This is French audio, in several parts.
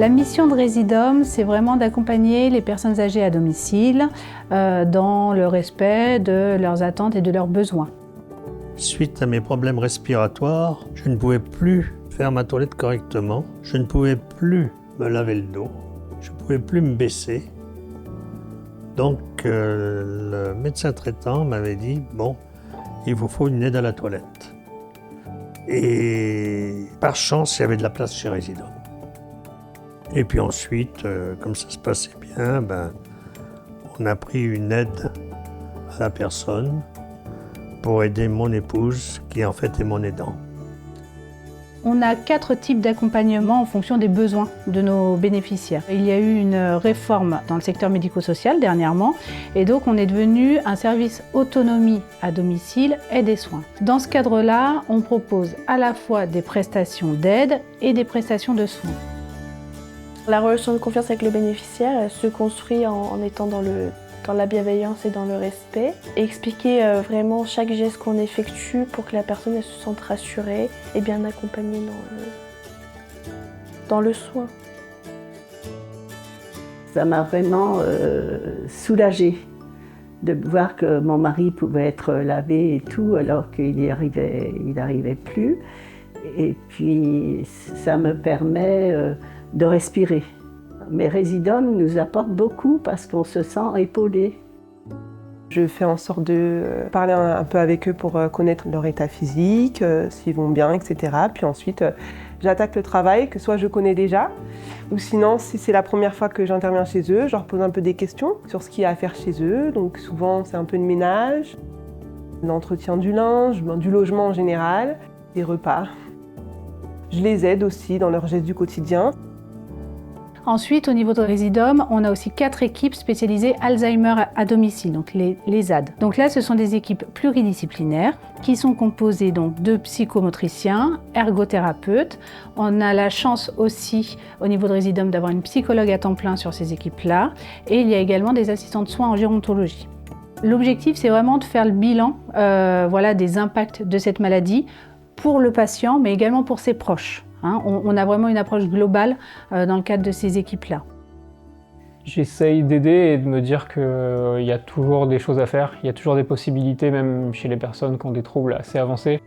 La mission de Résidom, c'est vraiment d'accompagner les personnes âgées à domicile dans le respect de leurs attentes et de leurs besoins. Suite à mes problèmes respiratoires, je ne pouvais plus faire ma toilette correctement, je ne pouvais plus me laver le dos, je ne pouvais plus me baisser. Donc le médecin traitant m'avait dit « bon, il vous faut une aide à la toilette ». Et par chance, il y avait de la place chez Résidom. Et puis ensuite, comme ça se passait bien, on a pris une aide à la personne pour aider mon épouse, qui en fait est mon aidant. On a 4 types d'accompagnement en fonction des besoins de nos bénéficiaires. Il y a eu une réforme dans le secteur médico-social dernièrement et donc on est devenu un service autonomie à domicile et des soins. Dans ce cadre-là, on propose à la fois des prestations d'aide et des prestations de soins. La relation de confiance avec le bénéficiaire elle se construit en étant dans la bienveillance et dans le respect. Et expliquer vraiment chaque geste qu'on effectue pour que la personne elle se sente rassurée et bien accompagnée dans le soin. Ça m'a vraiment soulagée de voir que mon mari pouvait être lavé et tout alors qu'il n'arrivait plus. Et puis ça me permet de respirer. Mais Résidom nous apporte beaucoup parce qu'on se sent épaulé. Je fais en sorte de parler un peu avec eux pour connaître leur état physique, s'ils vont bien, etc. Puis ensuite, j'attaque le travail que soit je connais déjà, ou sinon, si c'est la première fois que j'interviens chez eux, je leur pose un peu des questions sur ce qu'il y a à faire chez eux. Donc souvent, c'est un peu de ménage, l'entretien du linge, du logement en général, des repas. Je les aide aussi dans leurs gestes du quotidien. Ensuite, au niveau de Résidom, on a aussi 4 équipes spécialisées Alzheimer à domicile, donc les ZAD. Donc là, ce sont des équipes pluridisciplinaires qui sont composées donc de psychomotriciens, ergothérapeutes. On a la chance aussi, au niveau de Résidom, d'avoir une psychologue à temps plein sur ces équipes-là. Et il y a également des assistants de soins en gérontologie. L'objectif, c'est vraiment de faire le bilan des impacts de cette maladie pour le patient, mais également pour ses proches. On a vraiment une approche globale dans le cadre de ces équipes-là. J'essaye d'aider et de me dire qu'il y a toujours des choses à faire, il y a toujours des possibilités, même chez les personnes qui ont des troubles assez avancés.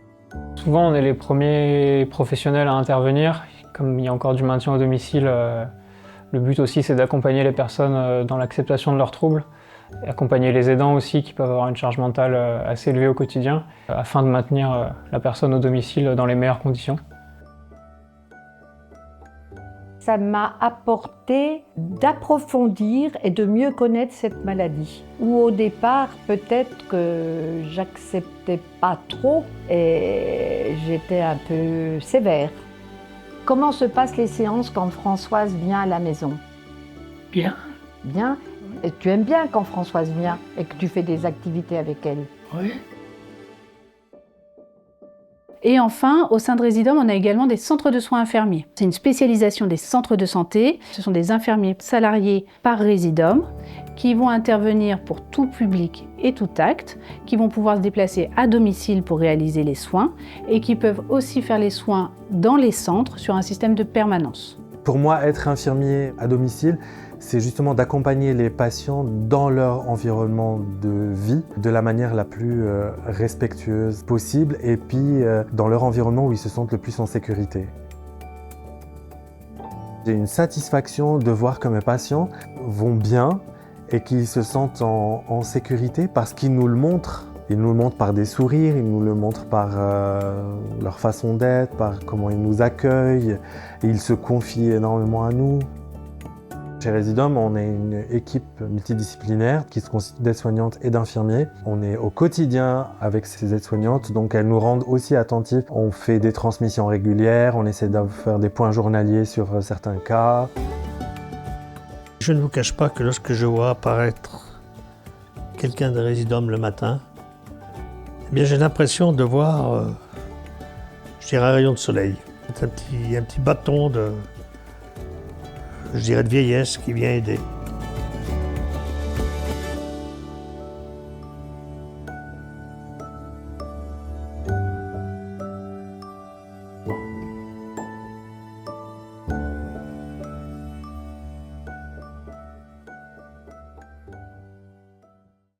Souvent, on est les premiers professionnels à intervenir. Comme il y a encore du maintien au domicile, le but aussi, c'est d'accompagner les personnes dans l'acceptation de leurs troubles, et accompagner les aidants aussi, qui peuvent avoir une charge mentale assez élevée au quotidien, afin de maintenir la personne au domicile dans les meilleures conditions. Ça m'a apporté d'approfondir et de mieux connaître cette maladie. Où au départ, peut-être que j'acceptais pas trop et j'étais un peu sévère. Comment se passent les séances quand Françoise vient à la maison? Bien. Bien. Et tu aimes bien quand Françoise vient et que tu fais des activités avec elle? Oui. Et enfin, au sein de Résidom, on a également des centres de soins infirmiers. C'est une spécialisation des centres de santé. Ce sont des infirmiers salariés par Résidom qui vont intervenir pour tout public et tout acte, qui vont pouvoir se déplacer à domicile pour réaliser les soins et qui peuvent aussi faire les soins dans les centres sur un système de permanence. Pour moi, être infirmier à domicile, c'est justement d'accompagner les patients dans leur environnement de vie de la manière la plus respectueuse possible et puis dans leur environnement où ils se sentent le plus en sécurité. J'ai une satisfaction de voir que mes patients vont bien et qu'ils se sentent en sécurité parce qu'ils nous le montrent. Ils nous le montrent par des sourires, ils nous le montrent par leur façon d'être, par comment ils nous accueillent. Et ils se confient énormément à nous. Chez Résidom, on est une équipe multidisciplinaire qui se constitue d'aides-soignantes et d'infirmiers. On est au quotidien avec ces aides-soignantes, donc elles nous rendent aussi attentifs. On fait des transmissions régulières, on essaie de faire des points journaliers sur certains cas. Je ne vous cache pas que lorsque je vois apparaître quelqu'un de Résidom le matin, eh bien j'ai l'impression de voir, un rayon de soleil. C'est un petit bâton de vieillesse qui vient aider.